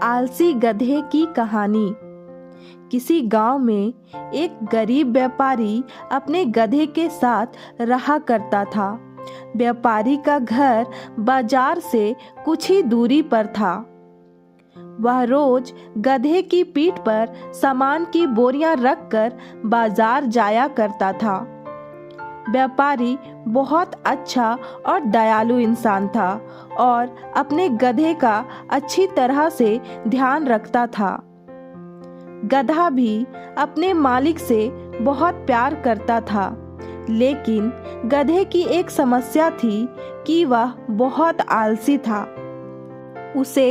आलसी गधे की कहानी। किसी गांव में एक गरीब व्यापारी अपने गधे के साथ रहा करता था। व्यापारी का घर बाजार से कुछ ही दूरी पर था। वह रोज गधे की पीठ पर सामान की बोरियां रखकर बाजार जाया करता था। व्यापारी बहुत अच्छा और दयालु इंसान था और अपने गधे का अच्छी तरह से ध्यान रखता था। गधा भी अपने मालिक से बहुत प्यार करता था, लेकिन गधे की एक समस्या थी कि वह बहुत आलसी था। उसे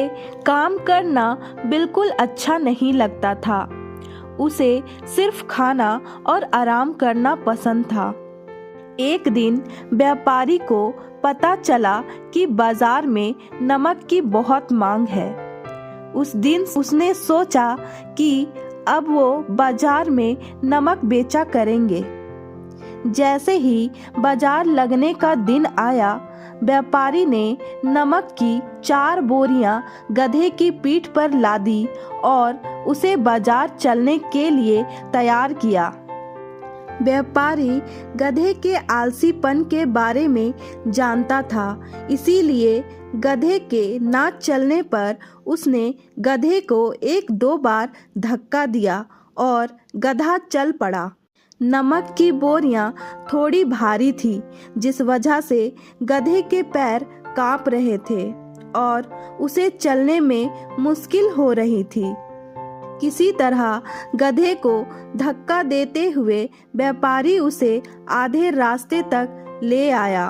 काम करना बिल्कुल अच्छा नहीं लगता था। उसे सिर्फ खाना और आराम करना पसंद था। एक दिन व्यापारी को पता चला कि बाजार में नमक की बहुत मांग है। उस दिन उसने सोचा कि अब वो बाजार में नमक बेचा करेंगे। जैसे ही बाजार लगने का दिन आया, व्यापारी ने नमक की 4 बोरियां गधे की पीठ पर लादी और उसे बाजार चलने के लिए तैयार किया। व्यापारी गधे के आलसीपन के बारे में जानता था, इसीलिए गधे के ना चलने पर उसने गधे को 1-2 बार धक्का दिया और गधा चल पड़ा। नमक की बोरियां थोड़ी भारी थी, जिस वजह से गधे के पैर कांप रहे थे और उसे चलने में मुश्किल हो रही थी। किसी तरह गधे को धक्का देते हुए व्यापारी उसे आधे रास्ते तक ले आया।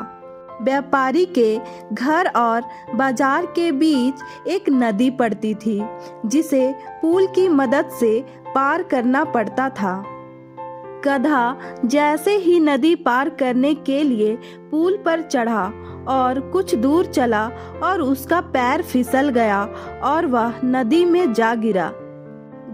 व्यापारी के घर और बाजार के बीच एक नदी पड़ती थी, जिसे पुल की मदद से पार करना पड़ता था। गधा जैसे ही नदी पार करने के लिए पुल पर चढ़ा और कुछ दूर चला और उसका पैर फिसल गया और वह नदी में जा गिरा।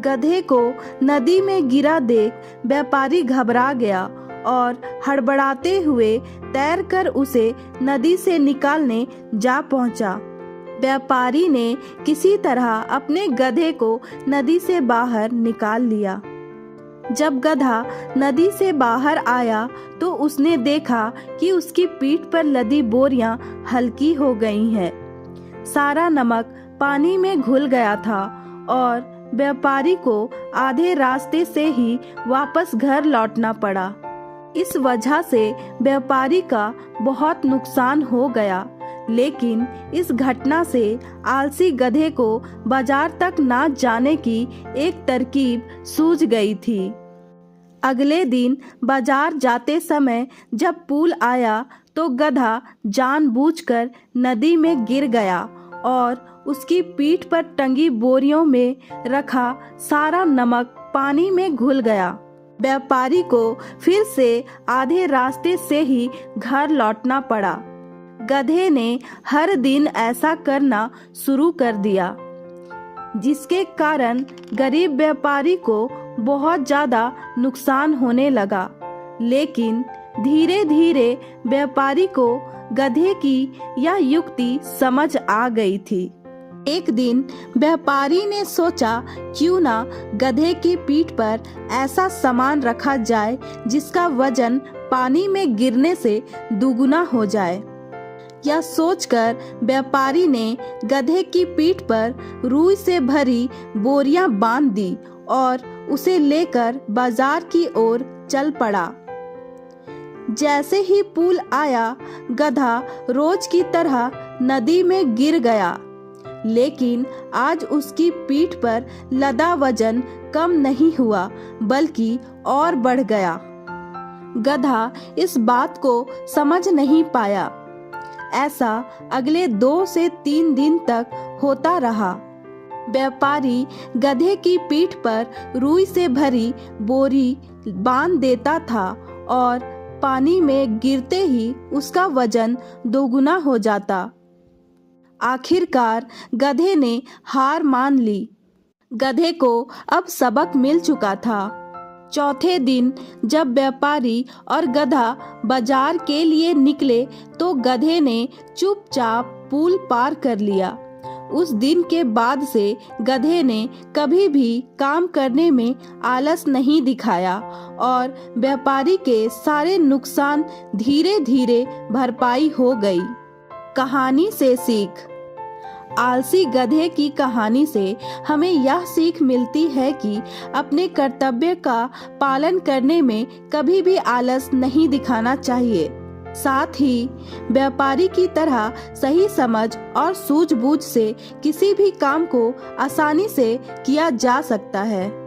गधे को नदी में गिरा देख व्यापारी घबरा गया और हड़बड़ाते हुए तैरकर उसे नदी से निकालने जा पहुंचा। व्यापारी ने किसी तरह अपने गधे को नदी से बाहर निकाल लिया। जब गधा नदी से बाहर आया तो उसने देखा कि उसकी पीठ पर लदी बोरियां हल्की हो गई हैं। सारा नमक पानी में घुल गया था और व्यापारी को आधे रास्ते से ही वापस घर लौटना पड़ा। इस वजह से व्यापारी का बहुत नुकसान हो गया, लेकिन इस घटना से आलसी गधे को बाजार तक ना जाने की एक तरकीब सूझ गई थी। अगले दिन बाजार जाते समय जब पुल आया तो गधा जानबूझकर नदी में गिर गया और उसकी पीठ पर टंगी बोरियों में रखा सारा नमक पानी में घुल गया। व्यापारी को फिर से आधे रास्ते से ही घर लौटना पड़ा। गधे ने हर दिन ऐसा करना शुरू कर दिया, जिसके कारण गरीब व्यापारी को बहुत ज्यादा नुकसान होने लगा। लेकिन धीरे धीरे व्यापारी को गधे की यह युक्ति समझ आ गई थी। एक दिन व्यापारी ने सोचा, क्यों ना गधे की पीठ पर ऐसा सामान रखा जाए जिसका वजन पानी में गिरने से दुगुना हो जाए। यह सोचकर व्यापारी ने गधे की पीठ पर रुई से भरी बोरियां बांध दी और उसे लेकर बाजार की ओर चल पड़ा। जैसे ही पुल आया, गधा रोज की तरह नदी में गिर गया, लेकिन आज उसकी पीठ पर लदा वजन कम नहीं हुआ बल्कि और बढ़ गया। गधा इस बात को समझ नहीं पाया। ऐसा अगले 2 से 3 दिन तक होता रहा। व्यापारी गधे की पीठ पर रुई से भरी बोरी बांध देता था और पानी में गिरते ही उसका वजन दोगुना हो जाता। आखिरकार गधे ने हार मान ली। गधे को अब सबक मिल चुका था। चौथे दिन जब व्यापारी और गधा बाजार के लिए निकले तो गधे ने चुपचाप पुल पार कर लिया। उस दिन के बाद से गधे ने कभी भी काम करने में आलस नहीं दिखाया और व्यापारी के सारे नुकसान धीरे धीरे भरपाई हो गई। कहानी से सीख। आलसी गधे की कहानी से हमें यह सीख मिलती है कि अपने कर्तव्य का पालन करने में कभी भी आलस नहीं दिखाना चाहिए। साथ ही व्यापारी की तरह सही समझ और सूझबूझ से किसी भी काम को आसानी से किया जा सकता है।